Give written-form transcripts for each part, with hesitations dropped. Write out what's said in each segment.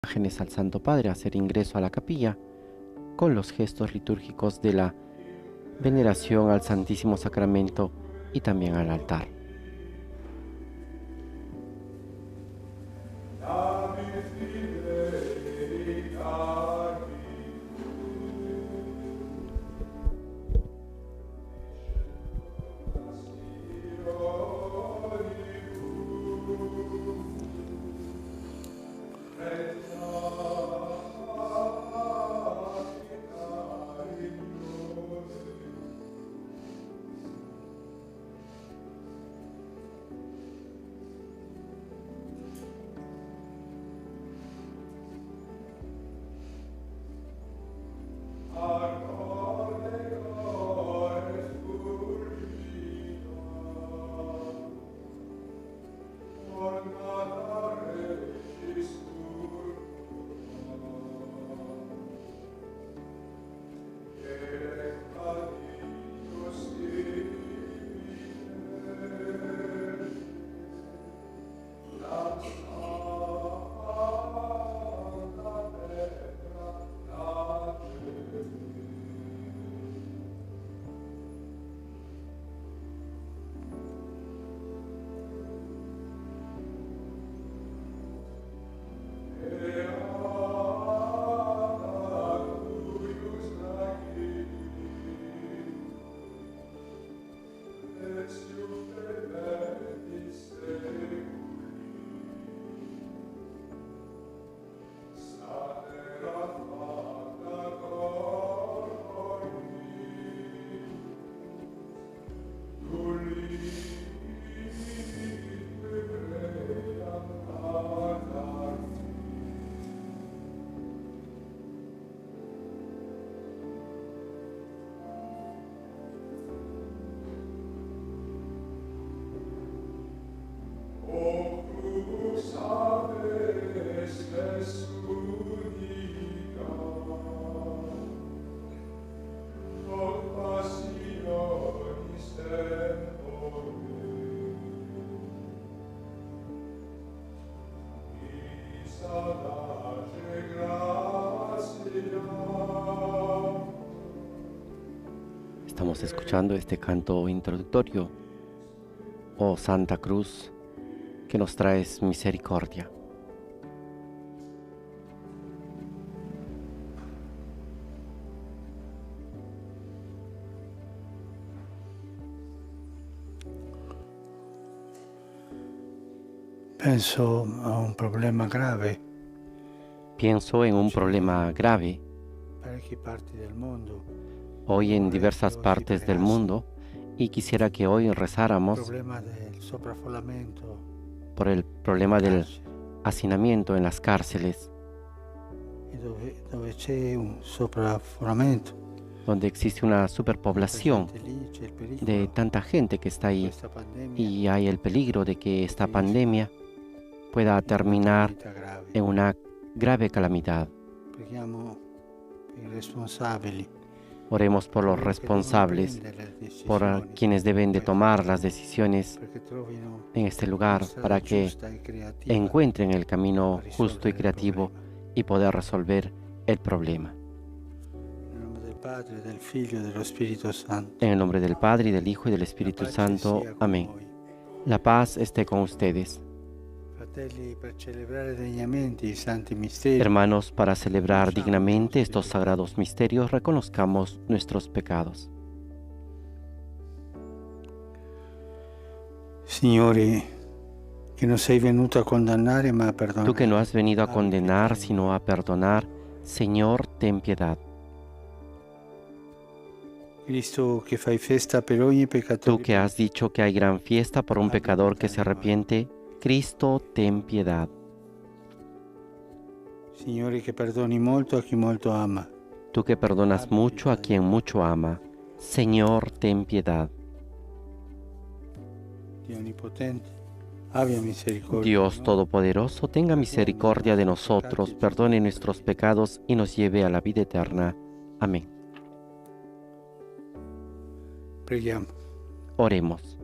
Imágenes al Santo Padre, hacer ingreso a la capilla con los gestos litúrgicos de la veneración al Santísimo Sacramento y también al altar. Estamos escuchando este canto introductorio, oh Santa Cruz, que nos traes misericordia. Penso a un problema grave. Pienso en un problema grave Parecchie parti del mondo. hoy en diversas partes del mundo y quisiera que hoy Il rezáramos problema del sovraffollamento por el problema del hacinamiento en las cárceles, e dove c'è un sovraffollamento. donde existe una superpoblación Presente lì c'è il de pericolo tanta gente que está di ahí questa pandemia y hay el peligro de que esta finisca pandemia pueda in una terminar calamità grave. en una grave calamidad. Preghiamo i responsabili, Oremos por los coloro che devono responsables, prendere le por decisioni, quienes deben de tomar las decisiones perché trovino en este la lugar strada para que giusta e creativa encuentren el a camino justo y risolvere il creativo problema. y poder resolver el problema. Nel nome del Padre, del Figlio e dello Spirito Santo. En el nombre del Padre, y del Hijo y del La Espíritu pace Santo. sia con Amén. voi. La paz esté con ustedes. Fratelli, per celebrare degnamente i santi misteri, Hermanos, para celebrar dignamente estos sagrados misterios, reconozcamos nuestros pecados. Signore, che non sei venuto a condannare ma a perdonare. Tú que no has venido a Abbi condenar, pietà di sino noi. a perdonar, Señor, ten piedad. Cristo, che fai festa per ogni peccatore. Tú que has dicho que hay gran fiesta por un Abbi pecador que pietà se di noi. arrepiente, Cristo, ten piedad. Signore, che perdoni molto a chi molto ama. Tú que perdonas mucho a quien mucho ama, Señor, ten piedad. Dio onnipotente, abbia misericordia. Dios di noi. Todopoderoso, tenga misericordia de nosotros, perdone nuestros pecados y nos lleve a la vida eterna. Amén. Preghiamo. Oremos.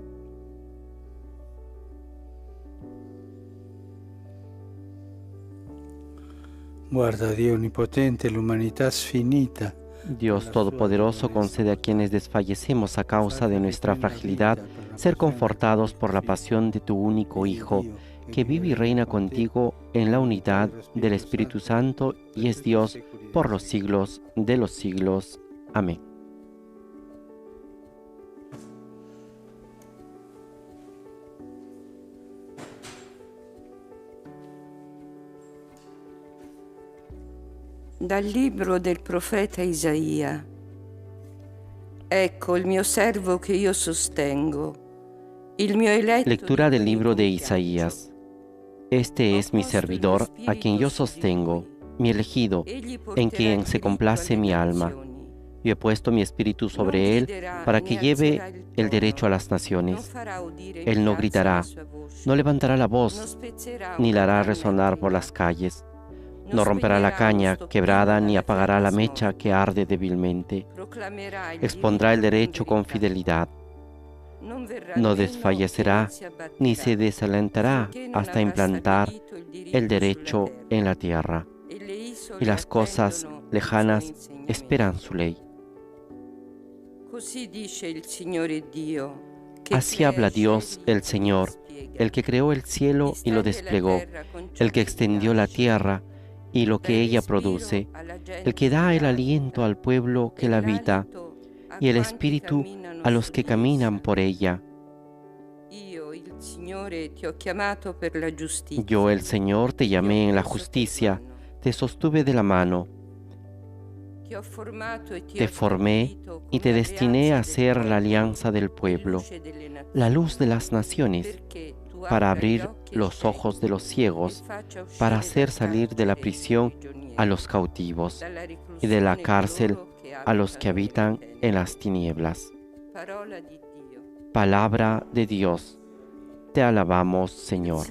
Guarda, Dio Onnipotente, l'umanità sfinita. Dios Todopoderoso, concede a quienes desfallecemos a causa de nuestra fragilidad ser confortados por la pasión de tu único Hijo, que vive y reina contigo en la unidad del Espíritu Santo y es Dios por los siglos de los siglos. Amén. Dal libro del profeta Isaia. Ecco il mio servo che io sostengo, il mio eletto. Lectura del libro de Isaías. Este es mi servidor, a quien yo sostengo, mi elegido, en quien se complace mi alma. Yo he puesto mi espíritu sobre él para que lleve el derecho a las naciones. Él no gritará, no levantará la voz, ni la hará resonar por las calles. No romperá la caña quebrada ni apagará la mecha que arde débilmente. Expondrá el derecho con fidelidad. No desfallecerá ni se desalentará hasta implantar el derecho en la tierra. Y las cosas lejanas esperan su ley. Así habla Dios, el Señor, el que creó el cielo y lo desplegó, el que extendió la tierra y lo que ella produce, el que da el aliento al pueblo que la habita y el espíritu a los que caminan por ella. Yo, el Señor, te llamé en la justicia, te sostuve de la mano, te formé y te destiné a ser la alianza del pueblo, la luz de las naciones, para abrir los ojos de los ciegos, para hacer salir de la prisión a los cautivos y de la cárcel a los que habitan en las tinieblas. Palabra de Dios. Te alabamos, Señor.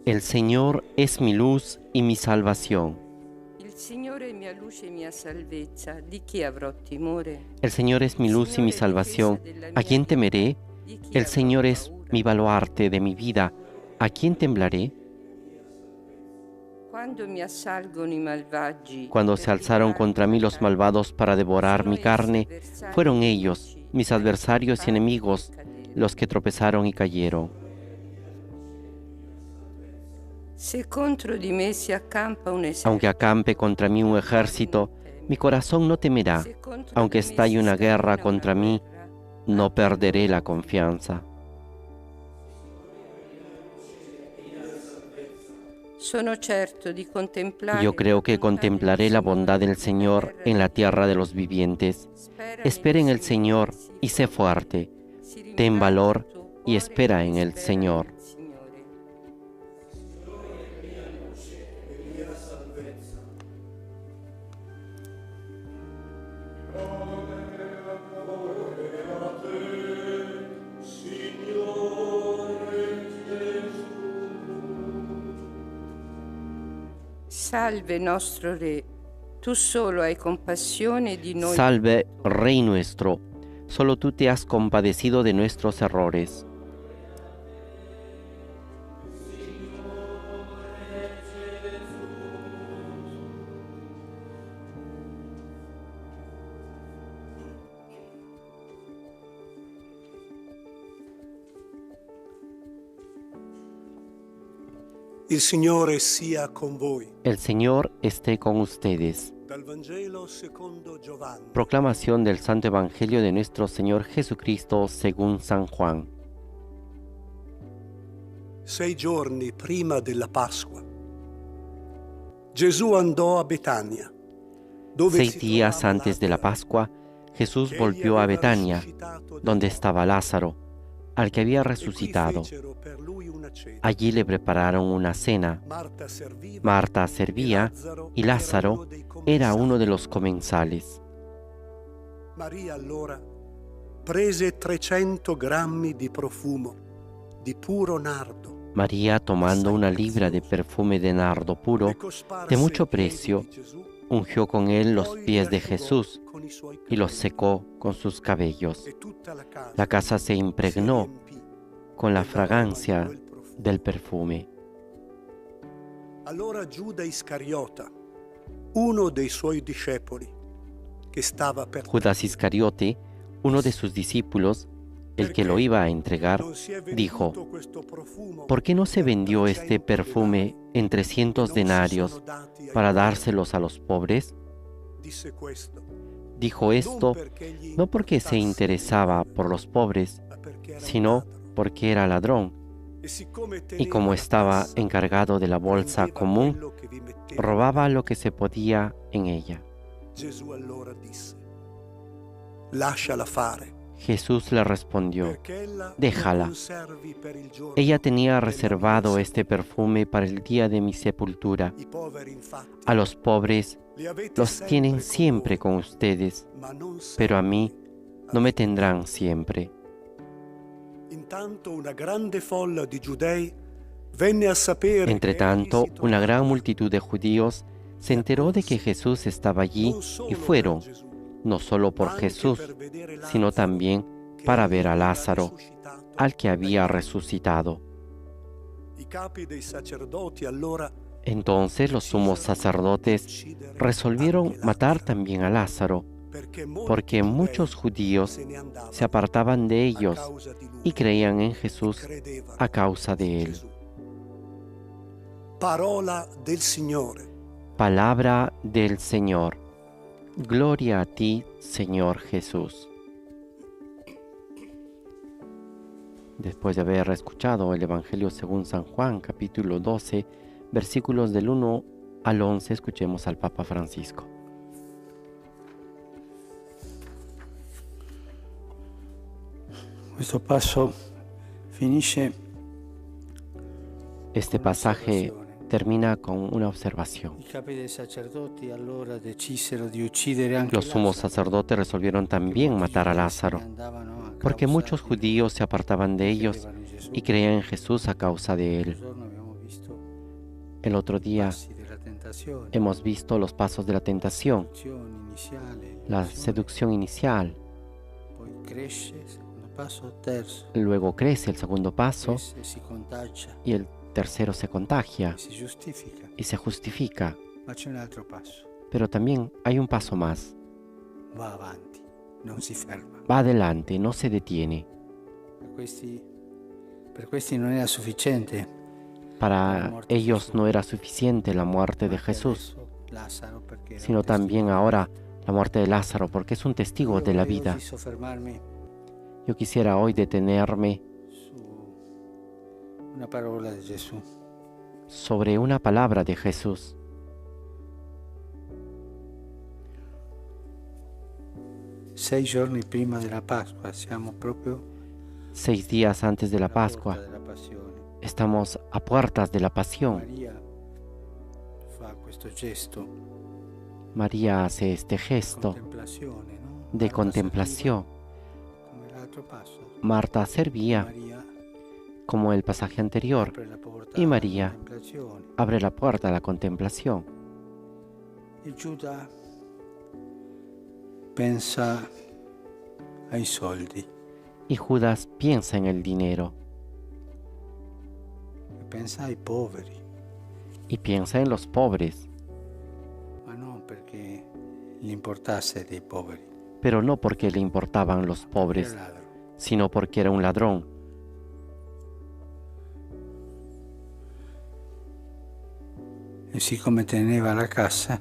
El Señor es mi luz y mi salvación. El Señor es mi luz y mi salvación. ¿A quién temeré? El Señor es mi baluarte de mi vida. ¿A quién temblaré? Cuando se alzaron contra mí los malvados para devorar mi carne, fueron ellos, mis adversarios y enemigos, los que tropezaron y cayeron. Aunque acampe contra mí un ejército, mi corazón no temerá. Aunque estalle una guerra contra mí, no perderé la confianza. Yo creo que contemplaré la bondad del Señor en la tierra de los vivientes. Espera en el Señor y sé fuerte. Ten valor y espera en el Señor. Salve nostro Re, tú solo hai compasione di noi. Salve, Rey nuestro, solo tú te has compadecido de nuestros errores. Il Signore sia con voi. El Señor esté con ustedes. Dal Vangelo secondo Giovanni. Proclamación del Santo Evangelio de nuestro Señor Jesucristo según San Juan. 6 giorni prima della Pasqua, Gesù andò a Betania. 6 días antes de la Pascua, Jesús volvió a Betania, donde estaba Lázaro, al que había resucitado. Allí le prepararon una cena. Marta servía y Lázaro era uno de los comensales. Maria allora prese 300 grammi di profumo di puro nardo. María, tomando una libra de perfume de nardo puro, de mucho precio, ungió con él los pies de Jesús y los secó con sus cabellos. La casa se impregnó con la fragancia del perfume. Allora Giuda Iscariota, uno dei suoi discepoli, che stava per Judas Iscariote, uno de sus discípulos, el que lo iba a entregar, dijo: ¿por qué no se vendió este perfume en 300 denarios para dárselos a los pobres? Dijo esto no porque se interesaba por los pobres, sino porque era ladrón, y como estaba encargado de la bolsa común, robaba lo que se podía en ella. Gesù allora disse: lasciala fare. Jesús le respondió: déjala. Ella tenía reservado este perfume para el día de mi sepultura. A los pobres los tienen siempre con ustedes, pero a mí no me tendrán siempre. Entre tanto, una gran multitud de judíos se enteró de que Jesús estaba allí y fueron, no solo por Jesús, sino también para ver a Lázaro, al que había resucitado. Entonces los sumos sacerdotes resolvieron matar también a Lázaro, porque muchos judíos se apartaban de ellos y creían en Jesús a causa de él. Palabra del Señor. Gloria a ti, Señor Jesús. Después de haber escuchado el Evangelio según San Juan, capítulo 12, versículos del 1 al 11, escuchemos al Papa Francisco. Este pasaje termina con una observación. Los sumos sacerdotes resolvieron también matar a Lázaro, porque muchos judíos se apartaban de ellos y creían en Jesús a causa de él. El otro día hemos visto los pasos de la tentación, la seducción inicial, luego crece el segundo paso y el tercero se contagia y se justifica. Pero también hay un paso más. Va adelante, no se detiene. Para ellos no era suficiente la muerte de Jesús, sino también ahora la muerte de Lázaro, porque es un testigo de la vida. Yo quisiera hoy detenerme sobre una palabra de Jesús. Seis giorni prima della Pasqua, siamo proprio 6 días antes de la Pascua. Estamos a puertas de la Pasión. María hace este gesto de contemplación. Marta servía, como el pasaje anterior, y María abre la puerta a la contemplación. Pensa ai soldi. Y Judas piensa en el dinero. Pensa ai poveri. Y piensa en los pobres. Ma non perché gli importasse dei poveri. Pero no porque le importaban los pobres, sino porque era un ladrón. E siccome teneva la cassa,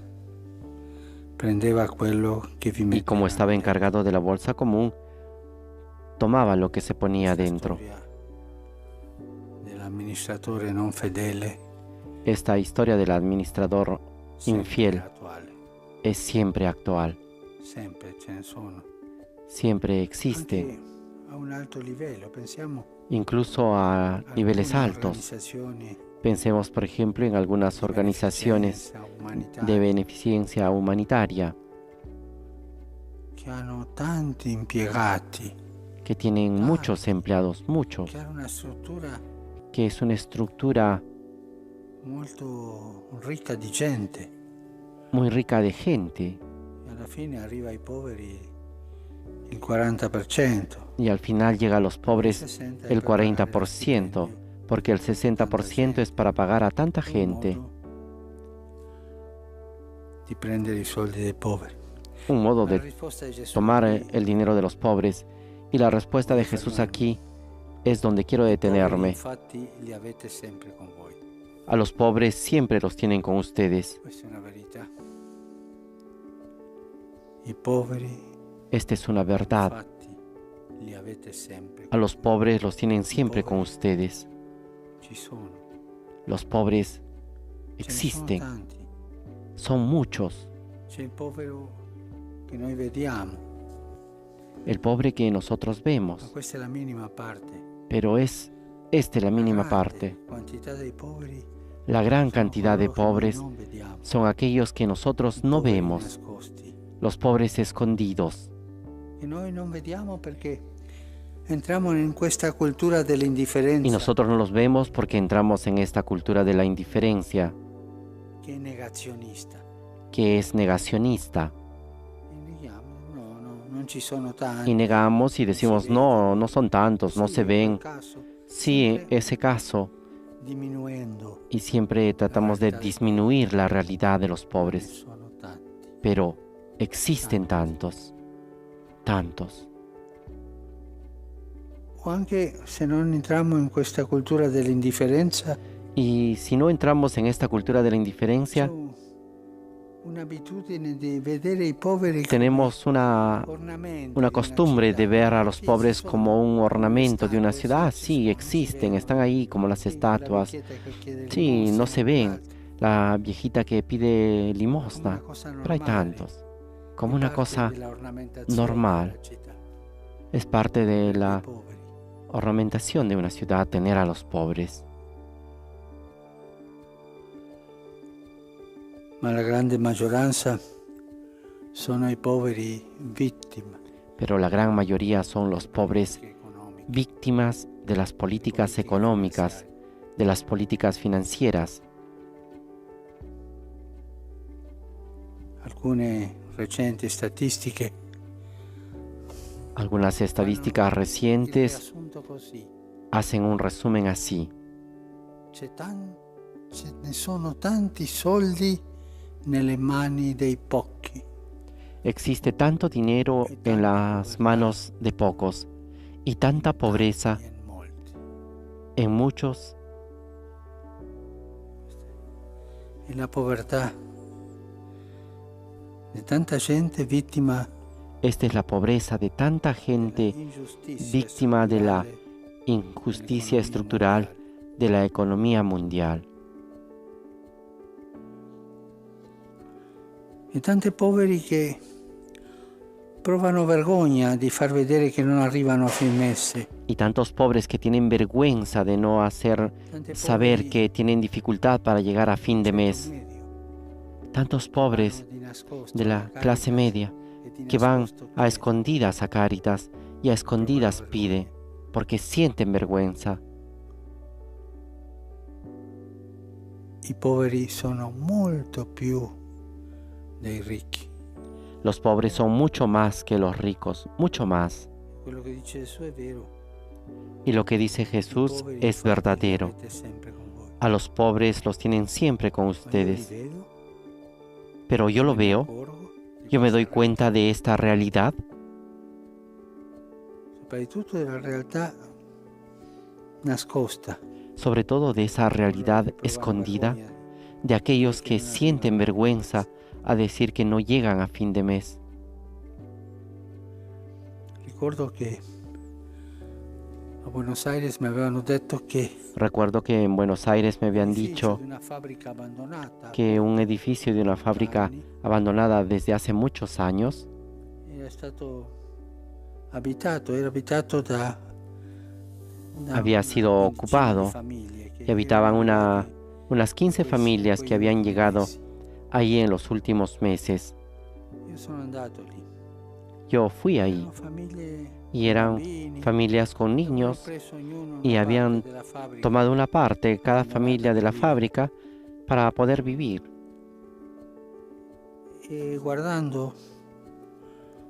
prendeva quello che vi metteva. Y como estaba encargado de la bolsa común, tomaba lo que se ponía dentro. Dell'amministratore non fedele. Esta historia del administrador infiel es siempre actual. Sempre ce ne sono. Siempre existe. Anche a un alto livello, pensiamo. Incluso a niveles altos. Pensemos, por ejemplo, en algunas organizaciones de beneficencia humanitaria che hanno tanti impiegati, que tienen muchos empleados, muchos, che hanno una struttura que es una estructura molto ricca di gente. muy rica de gente, E alla fine arriva ai poveri il 40%. y al final llega a los pobres el 40%, porque el 60% es para pagar a tanta gente di prendere i soldi dei poveri. un modo La de risposta di Gesù tomar qui, el dinero de los pobres. Y la respuesta de Jesús aquí es donde quiero i poveri detenerme. infatti li avete sempre con voi. A los pobres siempre los tienen con ustedes. Questa è una verità. I poveri Esta es una verdad. infatti li avete sempre. A los pobres los tienen siempre con ustedes. Ci sono. Los pobres Ce ne existen, sono tanti. son muchos. C'è il povero che noi vediamo, El pobre que nosotros ma vemos, questa è la minima parte. pero es esta la mínima La parte. grande quantità dei poveri La gran sono cantidad de coloro che noi pobres non vediamo. son aquellos que nosotros no Poveri vemos, nascosti. los pobres escondidos. E noi non vediamo perché entriamo in questa cultura Y dell'indifferenza nosotros no los vemos porque entramos en esta cultura de la indiferencia, che è negazionista. que es negacionista. E neghiamo, no, non ci sono tanti. Y negamos y decimos, no, no son tantos, no Sì, se in quel ven. caso, Sí, sempre ese caso. diminuendo. Y siempre tratamos de disminuir la realidad de los Ne pobres. sono tanti. Pero existen tantos, tantos. O anche se non entriamo in questa cultura dell'indifferenza, Y si no entramos en esta cultura de la indiferencia, c'è un'abitudine di vedere i poveri come tenemos ornamento una di costumbre de città. ver a los Sì, pobres ci sono como un ornamento de una statue, ciudad. sì, ci Sí, sono, si existen, vedono. están ahí como las Sì, estatuas. la vecchietta che chiede Sí, no limosna, se ven. l'altro. La viejita que pide Come limosna. una cosa Pero hay normale, tantos. Como è una parte cosa della ornamentazione normal. della città. Es parte de Per i la poveri. ornamentación de una ciudad tener a los pobres. Ma la grande maggioranza sono i poveri vittime Pero la gran mayoría son los pobres economiche. víctimas de las políticas económicas, de las políticas financieras. Alcune recenti statistiche Algunas estadísticas il recientes riassunto così. hacen un resumen así. Ce ne sono tanti soldi nelle mani dei pochi. Existe tanto dinero en las manos de pocos y tanta pobreza E in molti. en muchos. E la povertà di tanta gente vittima Esta es la pobreza de tanta gente dell'ingiustizia víctima de la strutturale injusticia estructural de la economía mundial. e tanti poveri che provano vergogna di far vedere che non arrivano a fin mese. Y tantos pobres que tienen vergüenza de no hacer Tanti saber poveri que tienen dificultad para llegar a fin de mes. medio Tantos pobres vanno di nascosto de la alla clase Caritas media e di que van nascosto a chiedono. escondidas a Cáritas y a escondidas pide porque sienten vergüenza. I poveri sono molto più dei ricchi. Los pobres son mucho más que los ricos, mucho más. Quello che dice Gesù è vero. Y lo que dice I Jesús poveri es infatti li verdadero. avete sempre con voi. A los pobres los tienen siempre con Ma io li ustedes. vedo, Pero yo lo me ne veo, accorgo di yo me doy questa cuenta de esta realidad, realtà. Soprattutto della realtà nascosta. sobre todo de esa realidad Quello che provano escondida vergogna. de aquellos que sienten vergüenza a decir que no llegan a fin de mes. Ricordo che a Buenos Aires mi avevano detto che Recuerdo que en Buenos Aires me habían l'edificio dicho di una fabbrica abbandonata que un edificio de una fábrica anni abandonada desde hace muchos años era stato abitato, era abitato da había una sido quindicina ocupado di famiglie che y habitaban erano unas 15 quei- familias quei que habían ultimi llegado mesi. ahí en los últimos meses. Io sono andato lì. Yo fui ahí Erano famiglie y con eran bambini, familias con che avevano niños preso ognuno y una habían parte della fabbrica. tomado una parte, cada Abandonada familia de la per vivere. fábrica, para poder vivir. E guardando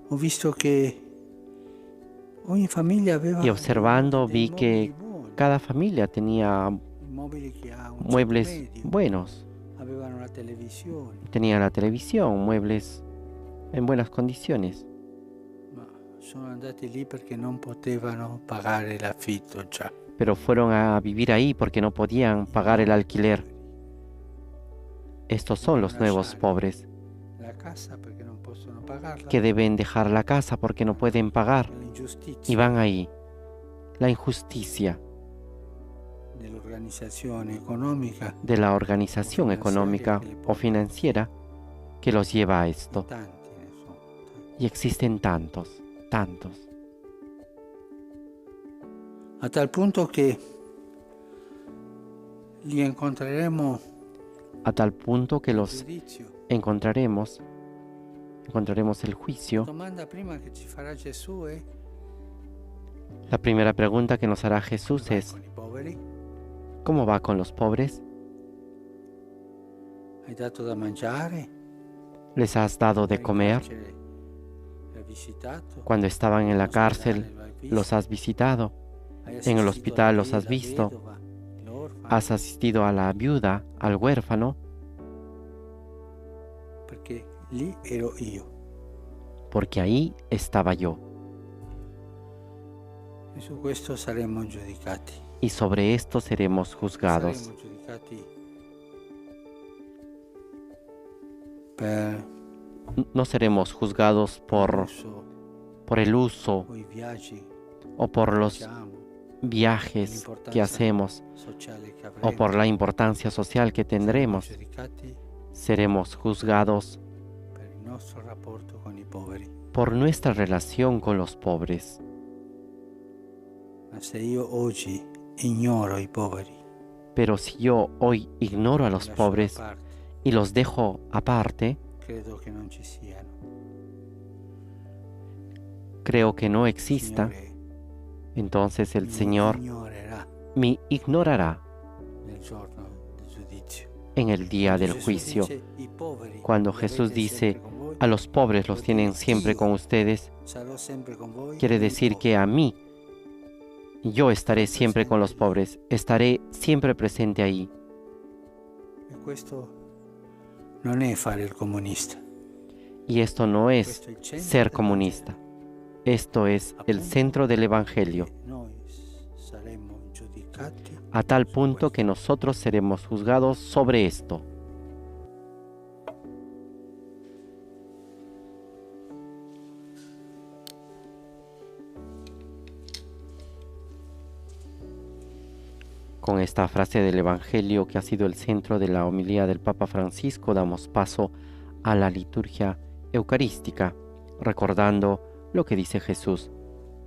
ho visto che ogni famiglia aveva Y observando dei vi que mobili buoni, cada familia tenía immobili che ha un ceto muebles medio. buenos, avevano la televisione, Tenía la televisión, muebles en buenas condiciones, ma sono andati lì perché non potevano pagare l'affitto già. pero fueron a vivir ahí porque no podían pagar el alquiler. Estos son los nuevos pobres, La casa perché non possono pagarla. que deben dejar la casa porque no pueden pagar L'ingiustizia y van ahí. La injusticia dell'organizzazione economica, de la organización económica o financiera que los lleva a esto. tanti ne sono. Y existen tantos, tantos, A tal punto che li incontreremo a tal punto que al los giudizio. encontraremos el La juicio. domanda prima che ci farà Gesù è: La primera pregunta que nos hará Jesús vai es, con i poveri? ¿cómo va con los pobres? Hai dato da mangiare? ¿Les has dado de In comer? carcere l'hai visitato? Cuando estaban en la In ospedale cárcel, lo hai visto? los has visitado. Hai en el assistito hospital alla los has vedova, visto. l'orfano? ¿Has asistido a la viuda, al huérfano? Perché lì ero io. Porque ahí estaba yo. E su questo saremo giudicati. Y sobre esto seremos juzgados. Saremo giudicati per No seremos juzgados l'uso por el uso o i viaggi o por che los facciamo, viajes que hacemos sociale che o avremo. por la importancia social que Saremo tendremos. giudicati Seremos juzgados per il nostro rapporto con i poveri. por nuestra relación con los pobres. Ma se io oggi ignoro i poveri, Pero si yo hoy ignoro a los li lascio da pobres parte, y los dejo aparte, credo che non ci siano. creo que no Il exista, Signore entonces el mi Señor ignorerà me ignorará nel giorno del giudizio. en el día del Gesù juicio. dice, "I poveri Cuando li Jesús avete dice, sempre con voi, a los pobres los tienen siempre con ustedes, sarò sempre con voi quiere con i decir que poveri". a mí, yo estaré siempre con los pobres, estaré siempre presente ahí. E questo non è fare il comunista. Y esto no es Questo è il centro ser del comunista. Esto es el centro del Evangelio, Vangelo. Noi saremo giudicati a tal su punto questo. que nosotros seremos juzgados sobre esto. Con esta frase del Evangelio que ha sido el centro de la homilía del Papa Francisco, damos paso a la liturgia eucarística, recordando lo que dice Jesús: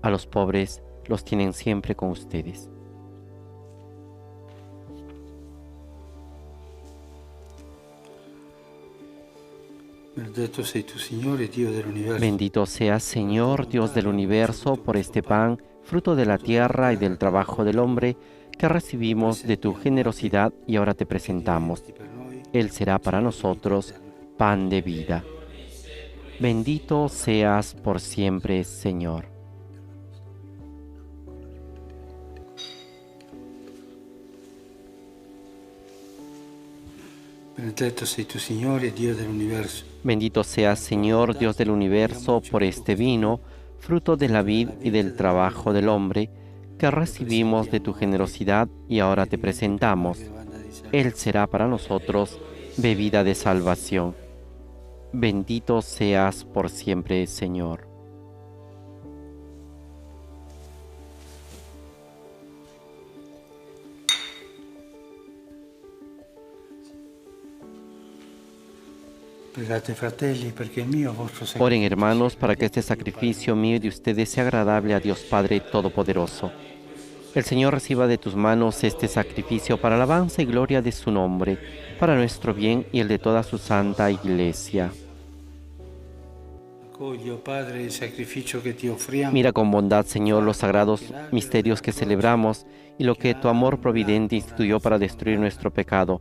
a los pobres los tienen siempre con ustedes. Benedetto sei tu, Signore, Dio dell'universo. Bendito seas, Señor, Dios del universo, por este pan, fruto de la tierra y del trabajo del hombre, que recibimos de tu generosidad y ahora te presentamos. Él será para nosotros pan de vida. Bendito seas por siempre, Señor. Benedetto sei tu, Signore, Dio dell'universo. Bendito seas, Señor, Dios del universo, por este vino, fruto de la vid y del trabajo del hombre, que recibimos de tu generosidad y ahora te presentamos. Él será para nosotros bebida de salvación. Bendito seas por siempre, Señor. Pregate, fratelli, perché il mio vostro sacrificio. Oren, hermanos, para que este sacrificio mío y de ustedes sea agradable a Dios Padre Todopoderoso. El Señor reciba de tus manos este sacrificio para alabanza y gloria de su nombre, para nuestro bien y el de toda su santa Iglesia. Accogli, oh Padre, il sacrificio che ti offriamo. Mira con bondad, Señor, los sagrados misterios que celebramos y lo que tu amor providente instituyó para destruir nuestro pecado.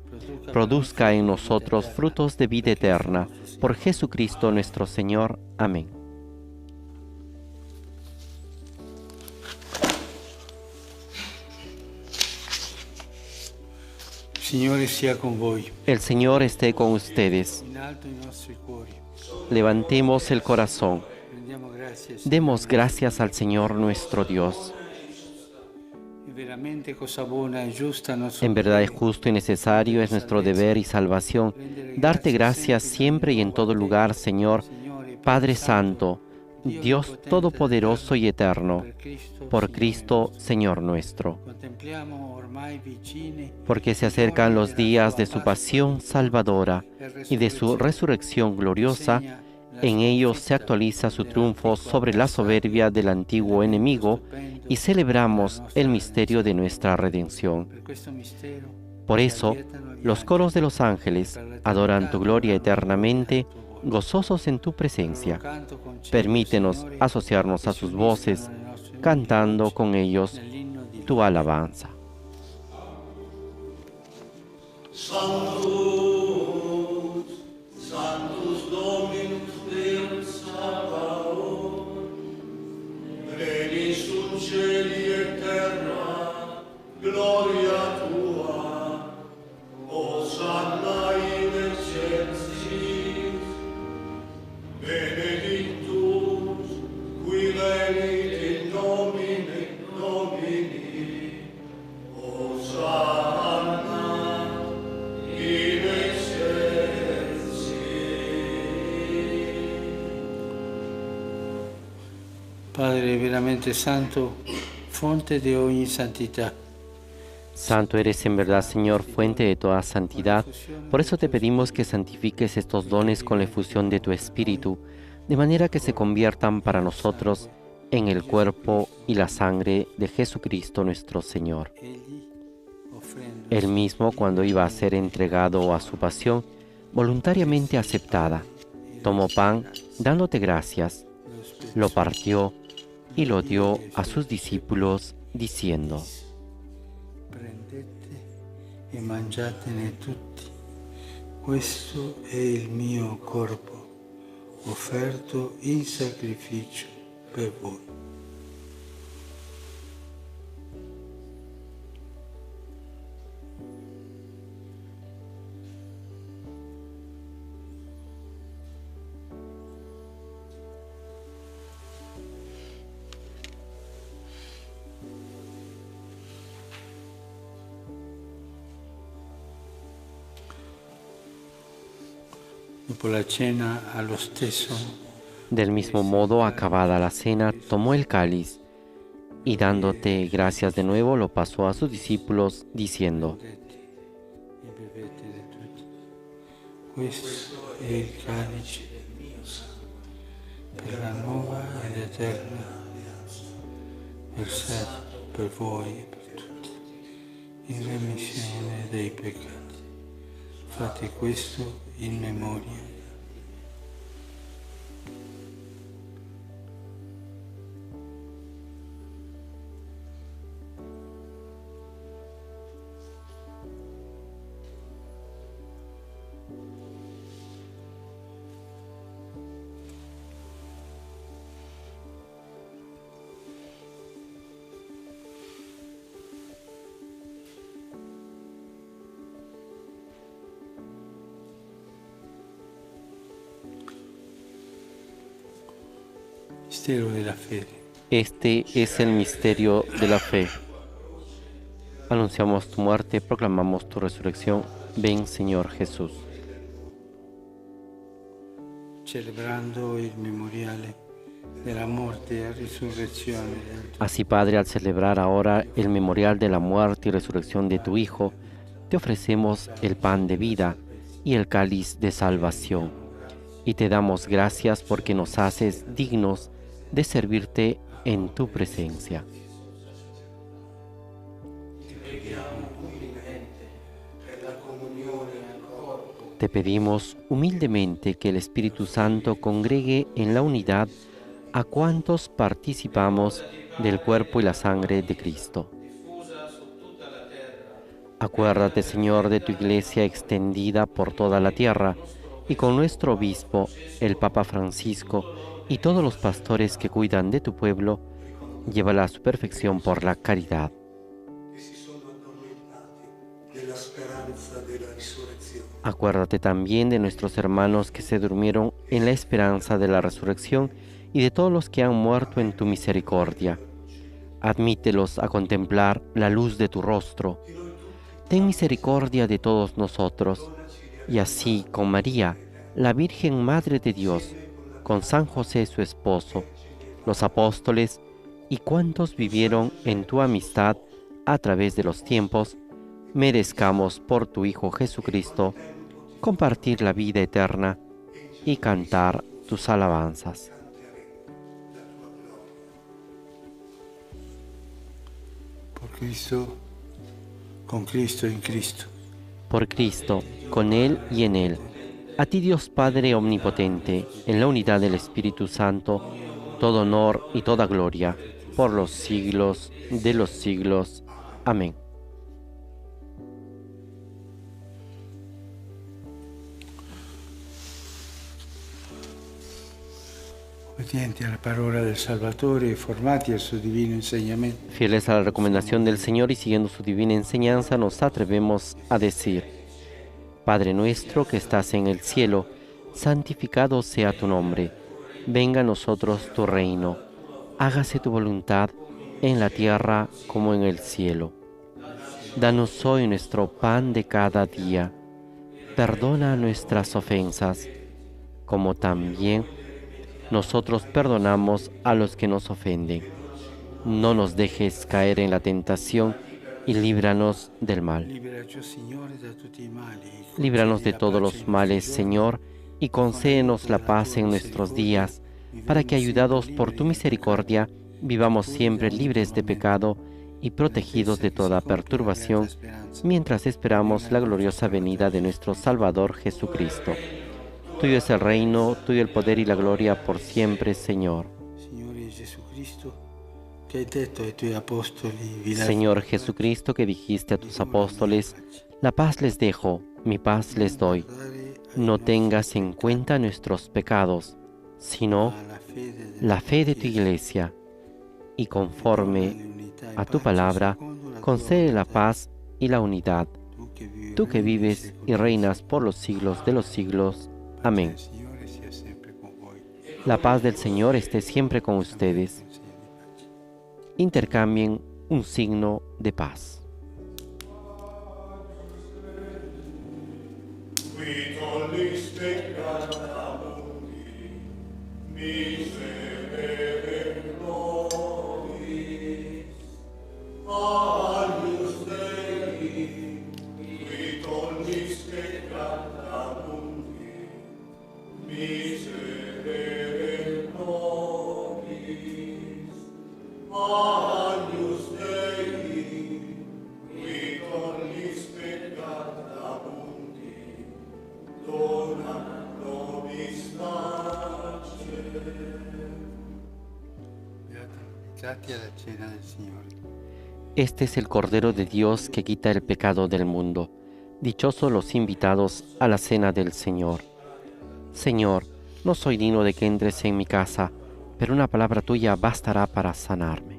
Produzca en nosotros frutos de vida eterna. Por Jesucristo nuestro Señor. Amén. Signore sia con voi. El Señor esté con ustedes. In alto i nostri cuori. Levantemos el corazón. Rendiamo grazie, Demos gracias al Señor nuestro Dios. È veramente cosa buona e giusta nostro En verdad es dovere. justo y necesario, es nuestro deber y salvación, darte gracias siempre y en todo lugar, Señor, Padre Santo, Dios Todopoderoso y Eterno, por Cristo, Señor nuestro. Contempliamo ormai vicini Porque se acercan los días de su pasión salvadora y de su resurrección gloriosa. En ellos se actualiza su triunfo sobre la soberbia del antiguo enemigo y celebramos el misterio de nuestra redención. per questo mistero. Por eso, los coros de los ángeles adoran tu gloria eternamente, gozosos en tu presencia. Permítenos asociarnos a sus voces, cantando con ellos tu alabanza. Sanctus Dominus Deus Sabaoth, regni sub cieli et terra, gloria tua, Hosanna in excelsis, benedictus, qui venit in nomine Domini, Hosanna in excelsis. Padre veramente santo, fonte de ogni santità. Santo eres en verdad, Señor, fuente de toda santidad. Por eso te pedimos que santifiques estos dones con la efusión de tu Espíritu, de manera que se conviertan para nosotros en el cuerpo y la sangre de Jesucristo nuestro Señor. Egli, offrendo Él mismo, cuando iba a ser entregado a su pasión, voluntariamente aceptada, tomó pan, dándote gracias, lo partió y lo dio a sus discípulos, diciendo: prendete e mangiatene tutti. Questo è il mio corpo, offerto in sacrificio per voi. Dopo la cena, allo stesso Del mismo modo, acabada la cena, tomó el cáliz y dándote gracias de nuevo, lo pasó a sus discípulos, diciendo: prendete e bevete di tutti. Questo è il calice del mio sangue, per la nuova ed eterna alleanza, versato per voi e per tutti, in remissione dei peccati. Fate questo in memoria. Mistero della fede. Este es el misterio de la fe. Anunciamos tu muerte, proclamamos tu resurrección. Ven, Señor Jesús. Celebrando il memoriale della morte e risurrezione del tuo Así, Padre, al celebrar ahora el memorial de la muerte y resurrección de tu Hijo, te ofrecemos el pan de vida y el cáliz de salvación. Y te damos gracias porque nos haces dignos de servirte en tu presencia. Te pedimos humildemente que el Espíritu Santo congregue en la unidad a cuantos participamos del cuerpo y la sangre de Cristo. Acuérdate, Señor, de tu Iglesia extendida por toda la tierra, y con nuestro obispo, el Papa Francisco, y todos los pastores que cuidan de tu pueblo, llévala a su perfección por la caridad. che si sono addormentati nella speranza Acuérdate también de nuestros hermanos que se durmieron en la esperanza de la resurrección y de todos los que han muerto en tu misericordia. Admítelos a contemplar la luz de tu rostro. Ten misericordia de todos nosotros, y así con María, la Virgen Madre de Dios, con San José su esposo, los apóstoles y cuantos vivieron en tu amistad a través de los tiempos, merezcamos por tu Hijo Jesucristo compartir la vida eterna y cantar tus alabanzas. Por Cristo, con Cristo, en Cristo. Por Cristo, con Él y en Él. A ti Dios Padre Omnipotente, en la unidad del Espíritu Santo, todo honor y toda gloria, por los siglos de los siglos. Amén. Obbedienti alla parola del Salvatore e formati al suo divino insegnamento. Fieles a la recomendación del Señor y siguiendo su divina enseñanza, nos atrevemos a decir: Padre nuestro que estás en el cielo, santificado sea tu nombre. Venga a nosotros tu reino. Hágase tu voluntad en la tierra como en el cielo. Danos hoy nuestro pan de cada día. Perdona nuestras ofensas, como también nosotros perdonamos a los que nos ofenden. No nos dejes caer en la tentación y líbranos del mal. Líbranos de todos los males, Señor, y concédenos la paz en nuestros días, para que, ayudados por tu misericordia, vivamos siempre libres de pecado y protegidos de toda perturbación, mientras esperamos la gloriosa venida de nuestro Salvador Jesucristo. Tuyo es el reino, tuyo el poder y la gloria por siempre, Señor. Señor Jesucristo, que dijiste a tus apóstoles: la paz les dejo, mi paz les doy. No tengas en cuenta nuestros pecados, sino la fe de tu Iglesia, y conforme a tu palabra, concede la paz y la unidad. Tú que vives y reinas por los siglos de los siglos. Amén. La paz del Señor esté siempre con ustedes. Intercambien un signo de paz. Este es el Cordero de Dios que quita el pecado del mundo. Dichosos los invitados a la cena del Señor. Señor, no soy digno de que entres en mi casa, pero una palabra tuya bastará para sanarme.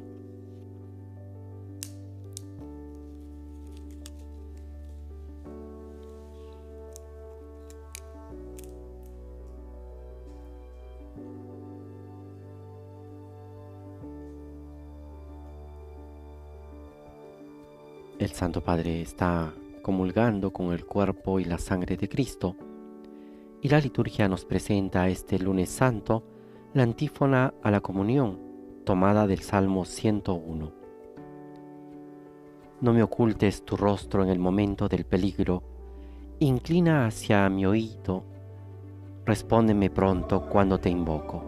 El Santo Padre está comulgando con el cuerpo y la sangre de Cristo, y la liturgia nos presenta este lunes santo la antífona a la comunión, tomada del Salmo 101. No me ocultes tu rostro en el momento del peligro, inclina hacia mi oído, respóndeme pronto cuando te invoco.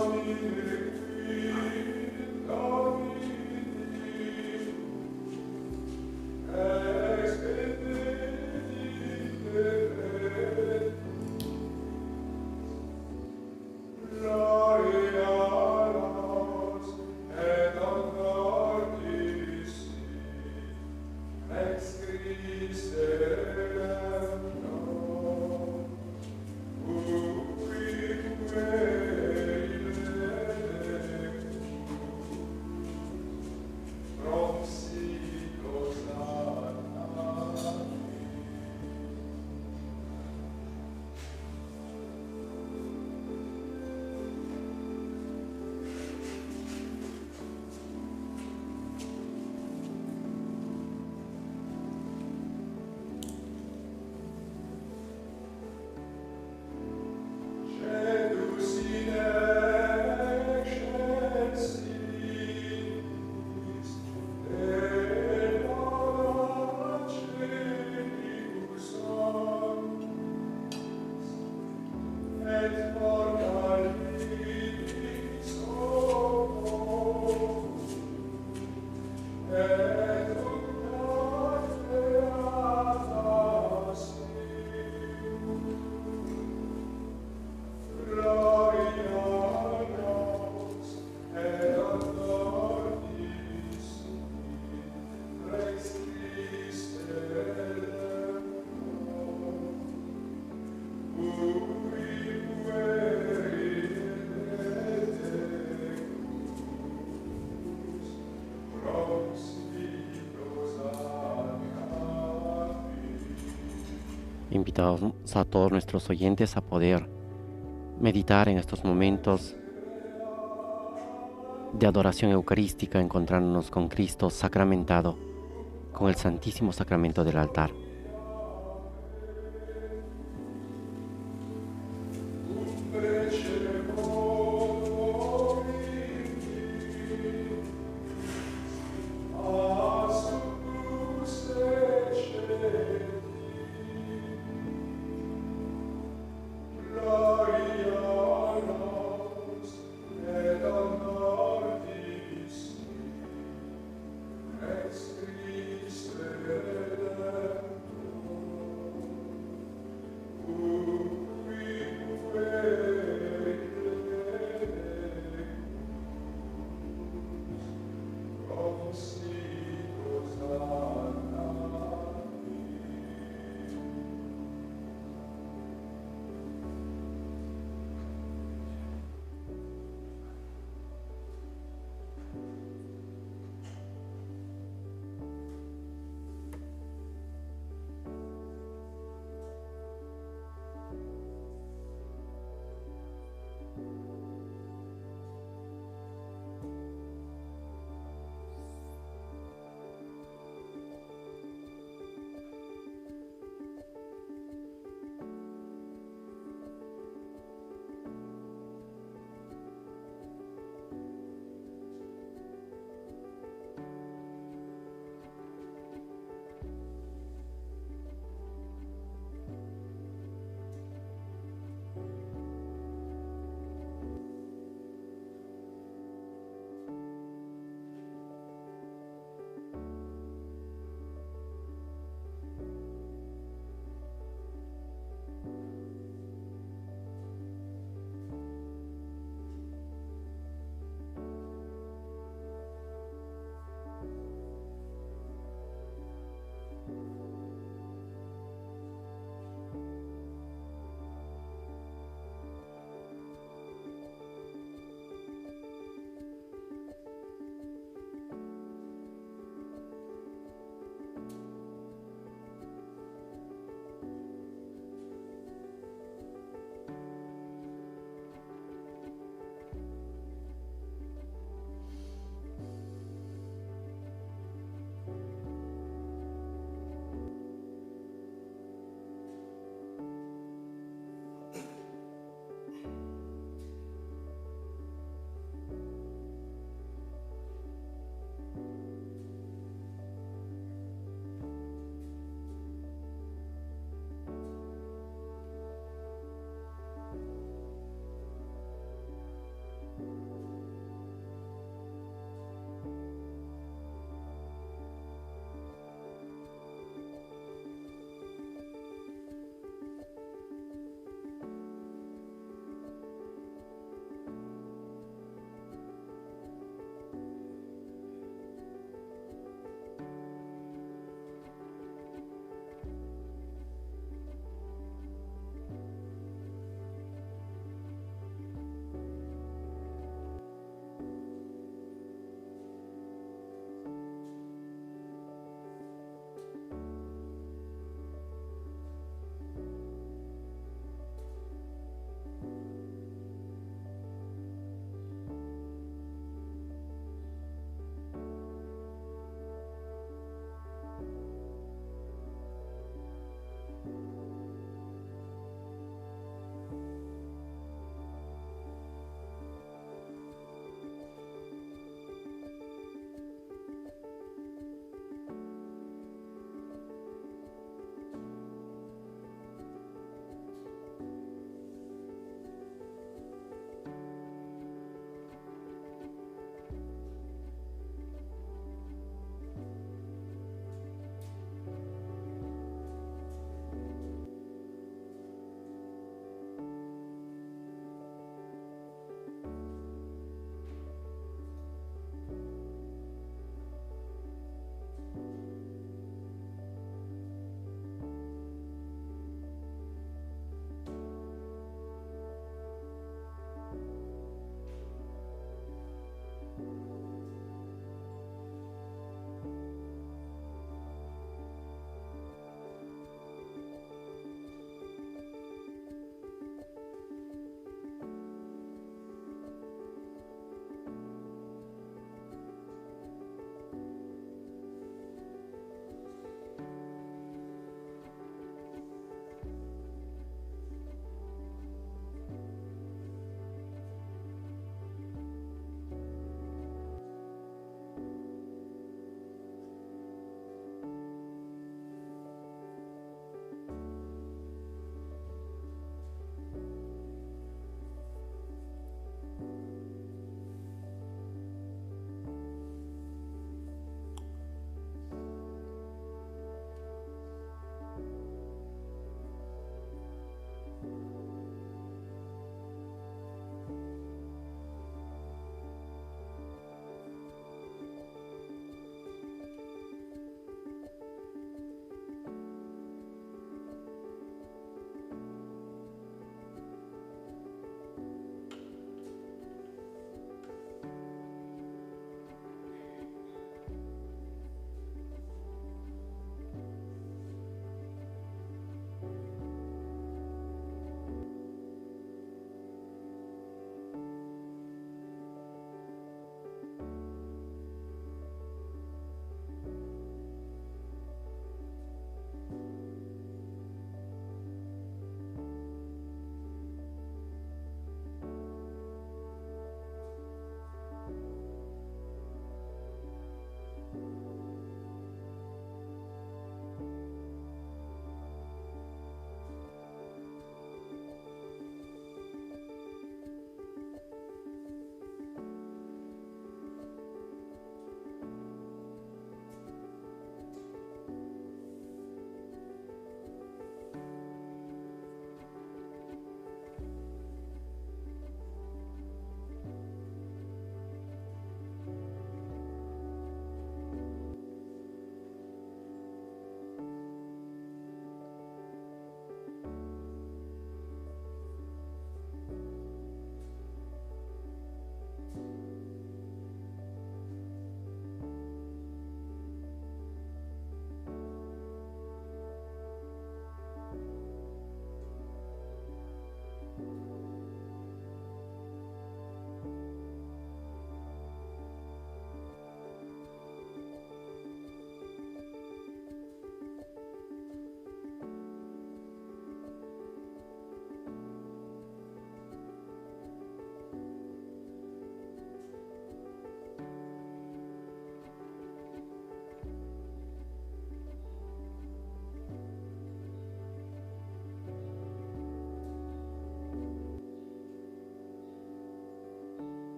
Amen. Invitamos a todos nuestros oyentes a poder meditar en estos momentos de adoración eucarística, encontrándonos con Cristo sacramentado, con el Santísimo Sacramento del altar.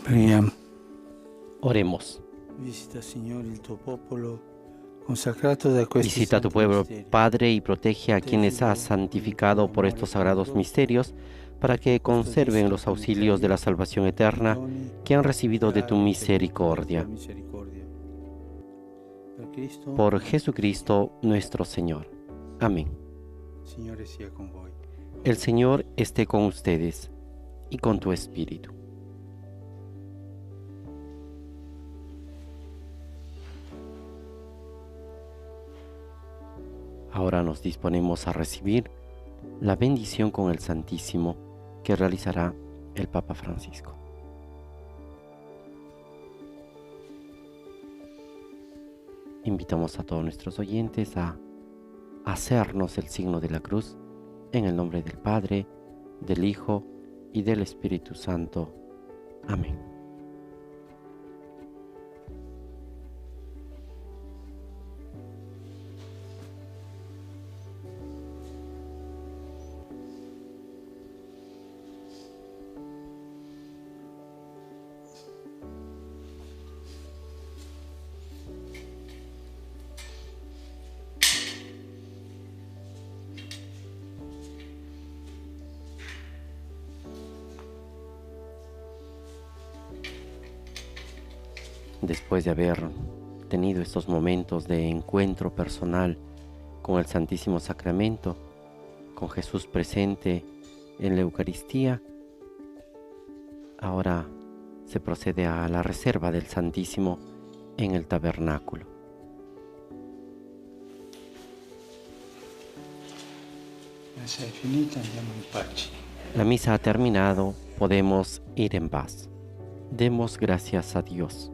Preghiamo. Oremos. Visita, Signore, il tuo popolo consacrato da questi Visita a tu santi pueblo, misteri. Padre, y protege a quienes has santificado por estos sagrados misterios, para que conserven los auxilios de la salvación eterna que han recibido de tu misericordia. Por Jesucristo nuestro Señor. Amén. Signore sia con voi. El Señor esté con ustedes y con tu espíritu. Ahora nos disponemos a recibir la bendición con el Santísimo que realizará el Papa Francisco. Invitamos a todos nuestros oyentes a hacernos el signo de la cruz en el nombre del Padre, del Hijo y del Espíritu Santo. Amén. Después de haber tenido estos momentos de encuentro personal con el Santísimo Sacramento, con Jesús presente en la Eucaristía, ahora se procede a la reserva del Santísimo en el tabernáculo. Se è finita, andiamo in pace. La misa ha terminado, podemos ir en paz. Demos gracias a Dios.